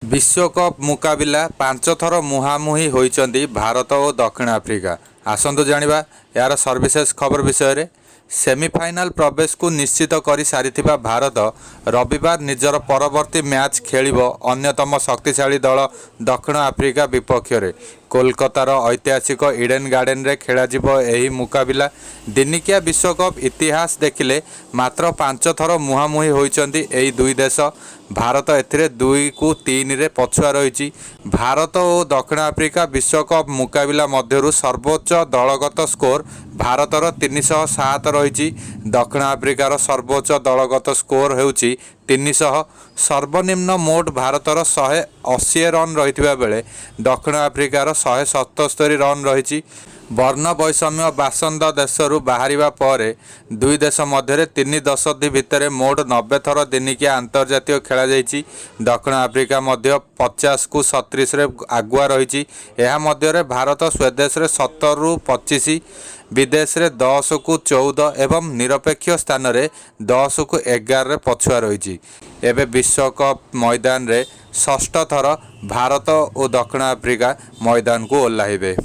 विश्वकप मुकाबिला पांच थर मुहांमुही होइचंदी भारत और दक्षिण आफ्रिका। आसंतु जानिबा यार सर्विसेस खबर विषय रे। सेमीफाइनाल प्रवेश को निश्चित कर सारिथिबा भारत रविवार निजर परवर्ती मैच खेलिबो अन्यतम शक्तिशाली दल दक्षिण आफ्रिका विपक्ष रे। कोलकातार ऐतिहासिक इडेन गार्डन रे खेलाजिबो एही मुकाबिला। दिनिकिया विश्वकप इतिहास देखिले मात्र 5 थर मुहांमुही होइचंदी एही दुई देश। भारत एथिरे 2-3 रे पछुआ रही। भारत और दक्षिण आफ्रिका विश्वकप मुकाबिला मध्यरु सर्वोच्च दलगत स्कोर भारतर 307 रही। दक्षिण आफ्रिकार सर्वोच्च दलगत स्कोर होउची 300। सर्वनिम्न मोट भारतर 180 रन रही बेले दक्षिण आफ्रिकार 177 रन रही। वर्ण वैषम्य बासंद देशरू बाहरिबा परे दुई देश मध्य 3 दशंधि भितर मोट 90 थर दिनिकिया अंतर्जातीय खेला जाइछि। दक्षिण आफ्रिका मध्य 50 को 37 रे आगुआ रही। यह मध्य भारत स्वदेश रे 17 रु 25, विदेश रे 10 को 14 एवं निरपेक्ष स्थान रे 10 को 11 रे पछुआ रही। एबे विश्वकप मैदान रे षष्ठ थर भारत और दक्षिण आफ्रिका मैदान को ओह्लाइबे।